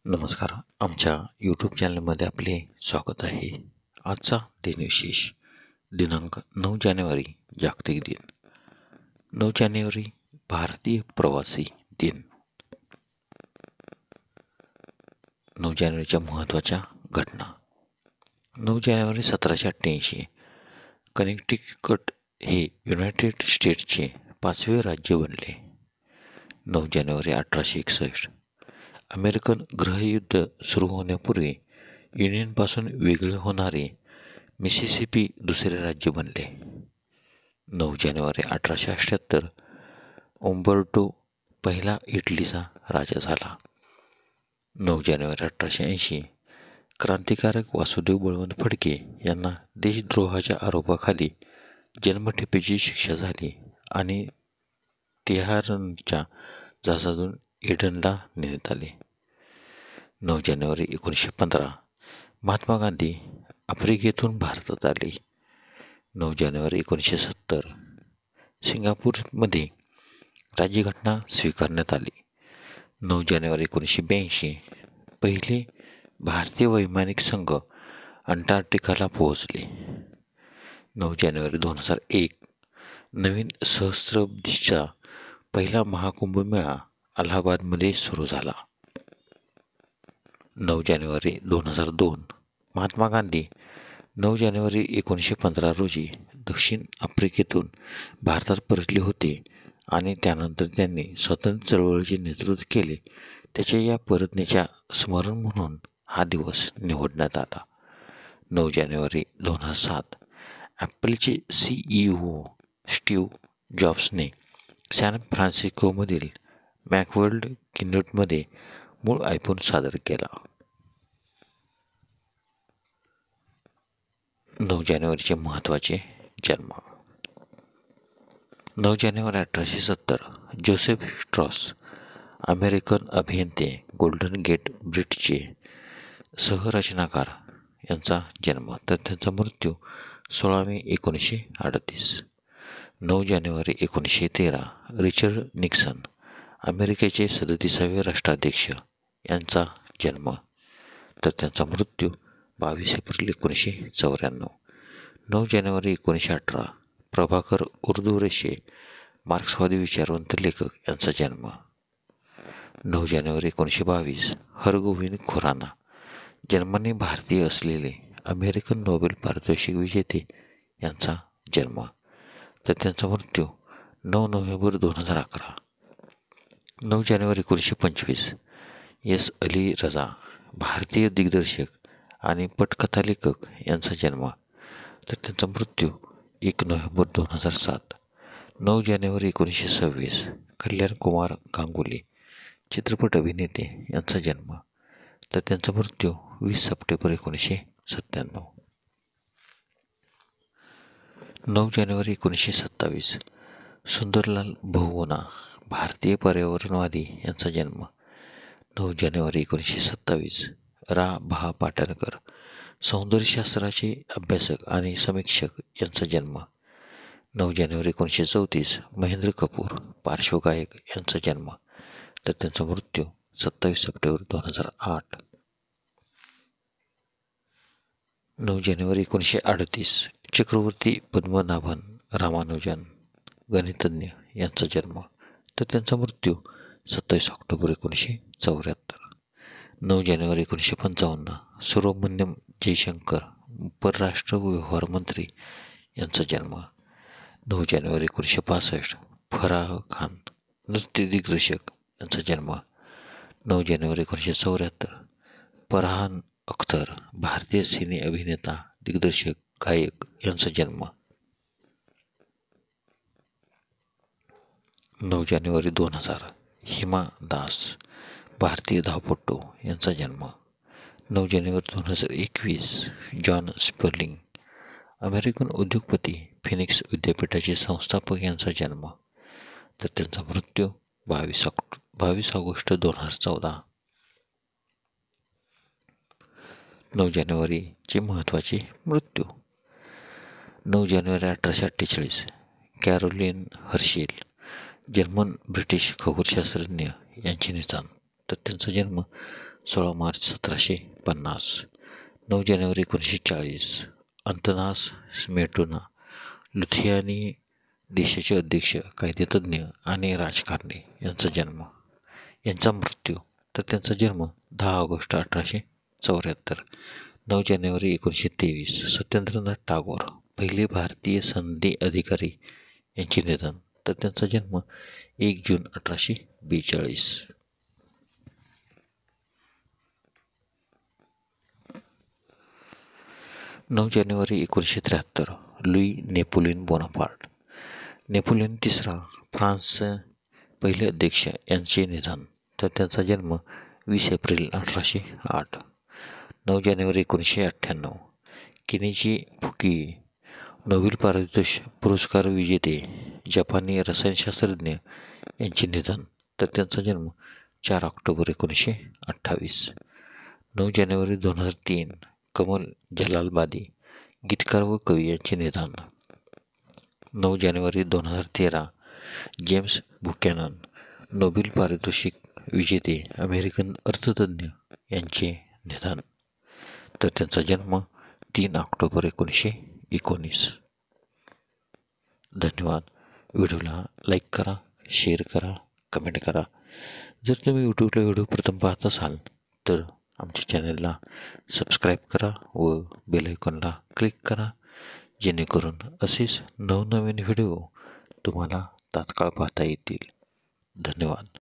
नमस्कार. आमच्या यूट्यूब चॅनलमध्ये आपले स्वागत आहे. आजचा दिनविशेष दिनांक 9 जानेवारी जागतिक दिन. 9 जानेवारी भारतीय प्रवासी दिन. 9 जानेवारीच्या महत्त्वाच्या घटना. 9 जानेवारी 1788 कनेक्टिकट हे युनायटेड स्टेट्सचे 5वे राज्य बनले. 9 जानेवारी 1861 अमेरिकन गृहयुद्ध सुरू होण्यापूर्वी युनियनपासून वेगळे होणारे मिसिसिपी दुसरे राज्य बनले. 9 जानेवारी 1878 उंबर्टो पहिला इटलीचा राजा झाला. 9 जानेवारी 1880 क्रांतिकारक वासुदेव बळवंत फडके यांना देशद्रोहाच्या आरोपाखाली जन्मठेपेची शिक्षा झाली आणि तेहरानच्या जहाजातून एडनला नेण्यात आले. 9 जानेवारी 1915 महात्मा गांधी आफ्रिकेतून भारतात आले. 9 जानेवारी 1970 सिंगापूरमध्ये राज्यघटना स्वीकारण्यात आली. 9 जानेवारी 1982 पहिले भारतीय वैमानिक संघ अंटार्क्टिकाला पोहोचले. 9 जानेवारी 2001 नवीन सहस्राब्दीचा पहिला महाकुंभमेळा अलाहाबादमध्ये सुरू झाला. 9 जानेवारी 2002 महात्मा गांधी 9 जानेवारी 1915 रोजी दक्षिण आफ्रिकेतून भारतात परतले होते आणि त्यानंतर त्यांनी स्वातंत्र्य चळवळीचे नेतृत्व केले. त्याच्या या परतण्याच्या स्मरण म्हणून हा दिवस निवडण्यात आला. 9 जानेवारी 2007 ॲपलचे CEO स्टीव्ह जॉब्सने सॅन फ्रान्सिस्कोमधील मॅकवर्ल्ड किनोटमध्ये मूळ आयफोन सादर केला. 9 जानेवारीचे महत्त्वाचे जन्म. 9 जानेवारी 1870 जोसेफ स्ट्रॉस अमेरिकन अभियंते, गोल्डन गेट ब्रिजचे सहरचनाकार यांचा जन्म, तर त्यांचा मृत्यू 16 मे 1938. 9 जानेवारी 1913 रिचर्ड निक्सन अमेरिकेचे 37वे राष्ट्राध्यक्ष यांचा जन्म, तर त्यांचा मृत्यू 22 एप्रिल 1994. 9 जानेवारी 1918 प्रभाकर उर्दूरेषे मार्क्सवादी विचारवंत लेखक यांचा जन्म. 9 जानेवारी 1922 हरगोविंद खुराना जन्माने भारतीय असलेले अमेरिकन नोबेल पारितोषिक विजेते यांचा जन्म, तर त्यांचा मृत्यू 9 नोव्हेंबर 2011. 9 जानेवारी 1925 एस. अली रजा भारतीय दिग्दर्शक आणि पटकथा लेखक यांचा जन्म, तर त्यांचा मृत्यू 1 नोव्हेंबर 2007. 9 जानेवारी 1926 कल्याण कुमार गांगुली चित्रपट अभिनेते यांचा जन्म, तर त्यांचा मृत्यू 20 सप्टेंबर 1997. 9 जानेवारी 1927 सुंदरलाल बहुगुणा भारतीय पर्यावरणवादी यांचा जन्म. 9 जानेवारी 1927 रा. भा. पाटणकर सौंदर्यशास्त्राचे अभ्यासक आणि समीक्षक यांचा जन्म. 9 जानेवारी 1934 महेंद्र कपूर पार्श्वगायक यांचा जन्म, तर त्यांचा मृत्यू 27 सप्टेंबर 2008. 9 जानेवारी 1938 चक्रवर्ती पद्मनाभन रामानुजन गणितज्ञ यांचा जन्म, तर त्यांचा मृत्यू 27 ऑक्टोबर 1974. 9 जानेवारी 1955 सुब्रमण्यम जयशंकर परराष्ट्र व्यवहार मंत्री यांचा जन्म. 9 जानेवारी 1965 फराह खान नृत्य दिग्दर्शक यांचा जन्म. 9 जानेवारी 1974 फरहान अख्तर भारतीय सिने अभिनेता, दिग्दर्शक, गायक यांचा जन्म. 9 जानेवारी 2000 हिमा दास भारतीय धावपटू यांचा जन्म. 9 जानेवारी 2021 जॉन स्पर्लिंग अमेरिकन उद्योगपती, फिनिक्स विद्यापीठाचे संस्थापक यांचा जन्म, तर त्यांचा मृत्यू 22 ऑगस्ट 2014. 9 जानेवारीचे महत्त्वाचे मृत्यू. 9 जानेवारी 1848 कॅरोलिन हर्शेल जर्मन ब्रिटिश खगोलशास्त्रज्ञ यांचे निधन. तर त्यांचा जन्म 16 मार्च 1750. 9 जानेवारी 1940 अंतनास स्मेटोना, लुथियानी देशाचे अध्यक्ष, कायदेतज्ञ आणि राजकारणी यांचा जन्म. यांचा मृत्यू तर त्यांचा जन्म 10 ऑगस्ट 1874. 9 जानेवारी 1923 सत्येंद्रनाथ टागोर, पहिले भारतीय सनदी अधिकारी यांचे निधन. तर त्यांचा जन्म 1 जून 1842. 9 जानेवारी 1973 लुई नेपोलियन बोनापार्ट, नेपोलियन तिसरा, फ्रान्सचे पहिले अध्यक्ष यांचे निधन. तर त्यांचा जन्म 20 एप्रिल 1808. 9 जानेवारी 1998 केनिची फुकी, नोबेल पारितोषिक पुरस्कार विजेते जपानी रसायनशास्त्रज्ञ यांचे निधन. तर त्यांचा जन्म 4 ऑक्टोबर 1928. 9 जानेवारी 2003 कमल जलालबादी, गीतकार व कवी यांचे निधन. 9 जानेवारी 2013 जेम्स बुकॅनन, नोबेल पारितोषिक विजेते अमेरिकन अर्थतज्ञ यांचे निधन. तर त्यांचा जन्म 3 ऑक्टोबर 1919. धन्यवाद. व्हिडिओला लाईक करा, शेअर करा, कमेंट करा. जर तुम्ही यूट्यूबला व्हिडिओ प्रथम पाहत असाल तर आमच्या चॅनलला सबस्क्राईब करा व बेल आयकॉनला क्लिक करा, जेणेकरून असेच नवनवीन व्हिडिओ तुम्हाला तात्काळ पाहता येतील. धन्यवाद.